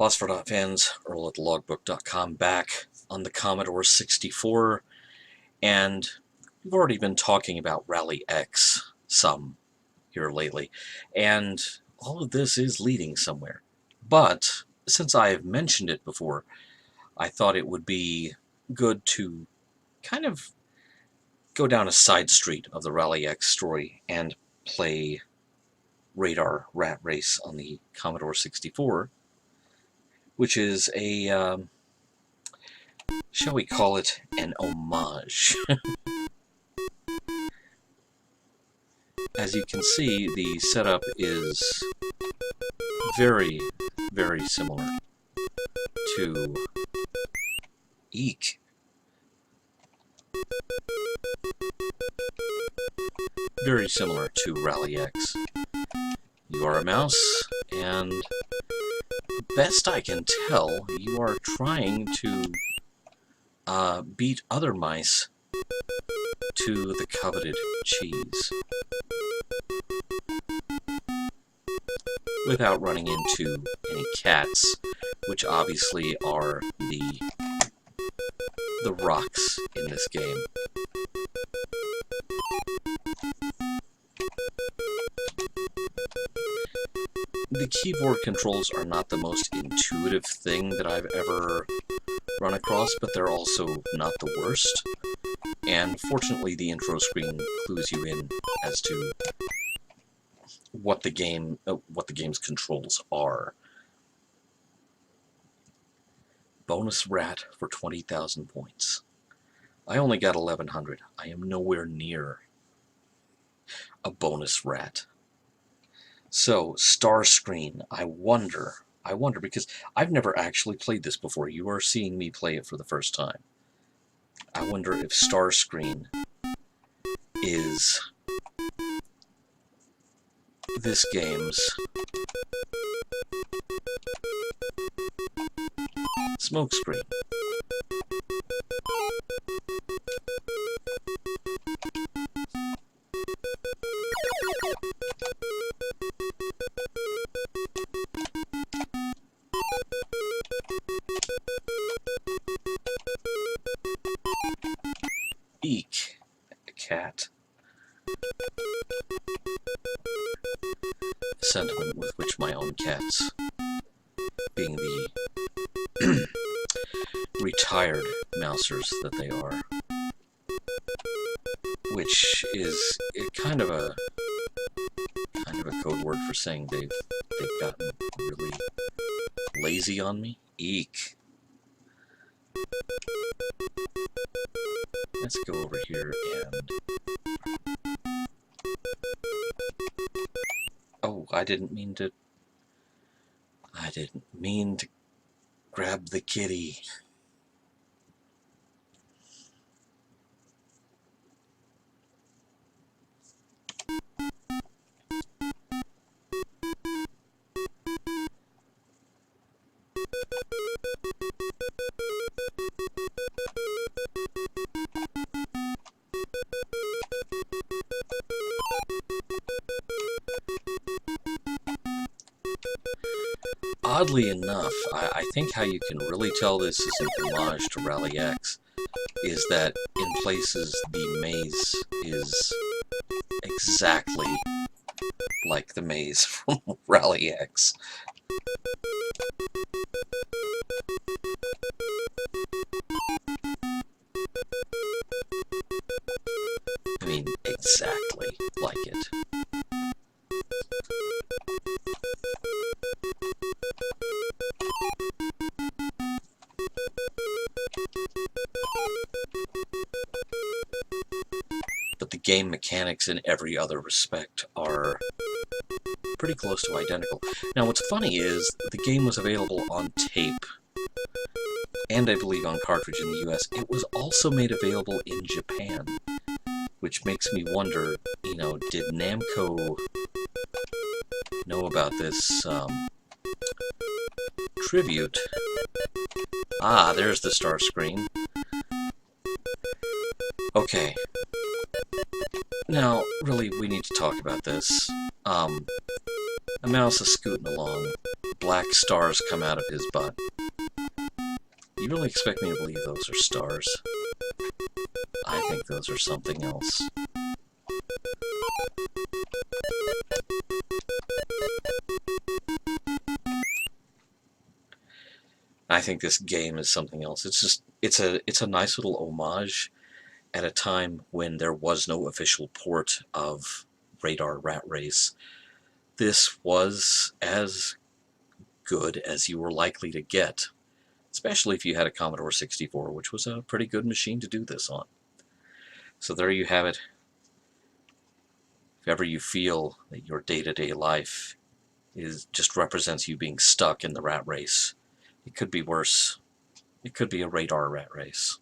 Phosphor fans, Earl at thelogbook.com, back on the Commodore 64, and we've already been talking about Rally X some here lately, and all of this is leading somewhere. But since I have mentioned it before, I thought it would be good to kind of go down a side street of the Rally X story and play Radar Rat Race on the Commodore 64, which is a, shall we call it an homage. As you can see, the setup is very, very similar to Eek. Very similar to Rally X. You are a mouse, and best I can tell, you are trying to beat other mice to the coveted cheese without running into any cats, which obviously are the rocks in this game. The keyboard controls are not the most intuitive thing that I've ever run across, but they're also not the worst. And fortunately, the intro screen clues you in as to what the game's controls are. Bonus rat for 20,000 points. I only got 1,100. I am nowhere near a bonus rat. So, star screen, I wonder, because I've never actually played this before. You are seeing me play it for the first time. I wonder if star screen is this game's smoke screen. Eek, a cat. Sentiment with which my own cats, being the retired mousers that they are, which is kind of a code word for saying they've gotten really lazy on me. Eek. Let's go over here and... Oh, I didn't mean to grab the kitty. Oddly enough, I think how you can really tell this is an homage to Rally X is that in places the maze is exactly like the maze from Rally X. I mean, exactly like it. But the game mechanics in every other respect are pretty close to identical. Now what's funny is the game was available on tape, and I believe on cartridge in the US. It was also made available in Japan, which makes me wonder, you know, did Namco know about this tribute? Ah, there's the star screen. Okay. Now, really, we need to talk about this. A mouse is scooting along, black stars come out of his butt. You really expect me to believe those are stars? I think those are something else. I think this game is something else. It's a nice little homage at a time when there was no official port of Radar Rat Race. This was as good as you were likely to get, especially if you had a Commodore 64, which was a pretty good machine to do this on. So there you have it. If ever you feel that your day-to-day life just represents you being stuck in the rat race, it could be worse. It could be a radar rat race.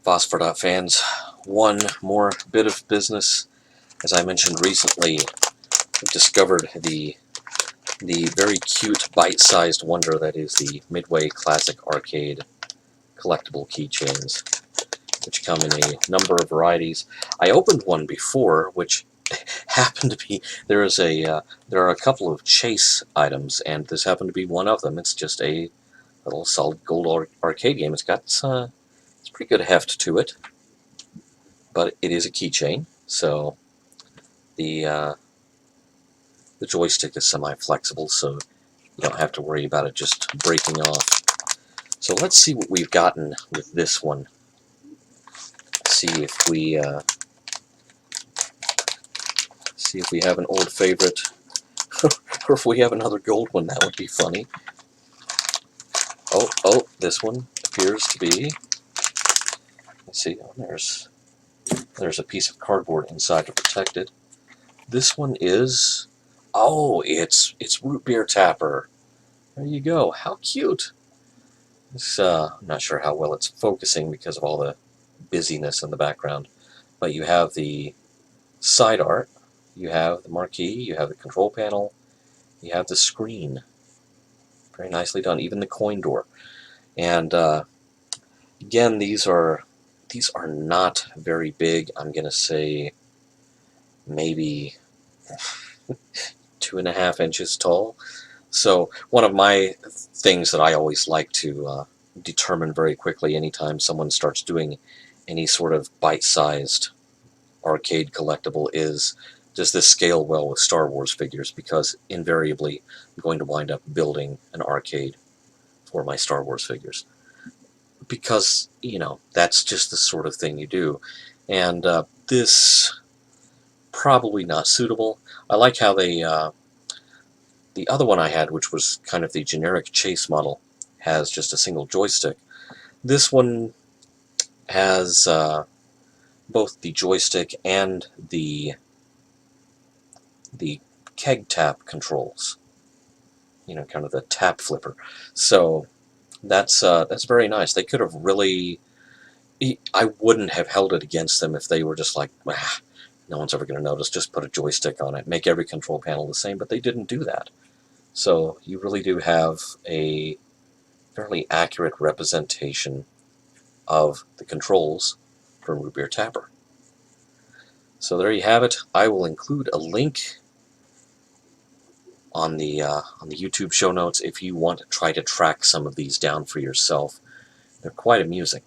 Phosphor fans, one more bit of business. As I mentioned recently, I've discovered the very cute bite-sized wonder that is the Midway Classic Arcade collectible keychains, which come in a number of varieties. I opened one before, which happened to be there are a couple of chase items, and this happened to be one of them. It's just a little solid gold arcade game. It's got it's pretty good heft to it, but it is a keychain, so the joystick is semi-flexible, so you don't have to worry about it just breaking off. So let's see what we've gotten with this one. See if we have an old favorite, or if we have another gold one. That would be funny. Oh, this one appears to be. Let's see. Oh, there's a piece of cardboard inside to protect it. This one is. Oh, it's Root Beer Tapper. There you go. How cute. I'm not sure how well it's focusing because of all the busyness in the background. But you have the side art, you have the marquee, you have the control panel, you have the screen. Very nicely done. Even the coin door. And again, these are not very big. I'm going to say maybe 2.5 inches tall. So one of my things that I always like to determine very quickly anytime someone starts doing any sort of bite-sized arcade collectible is, does this scale well with Star Wars figures? Because invariably I'm going to wind up building an arcade for my Star Wars figures. Because, you know, that's just the sort of thing you do. And this, probably not suitable. I like how they, the other one I had, which was kind of the generic chase model, has just a single joystick. This one has both the joystick and the keg tap controls. You know, kind of the tap flipper. So that's very nice. They could have really. I wouldn't have held it against them if they were just like, no one's ever going to notice. Just put a joystick on it, make every control panel the same. But they didn't do that. So you really do have a fairly accurate representation of the controls from Root Beer Tapper. So there you have it. I will include a link on the YouTube show notes if you want to try to track some of these down for yourself. They're quite amusing.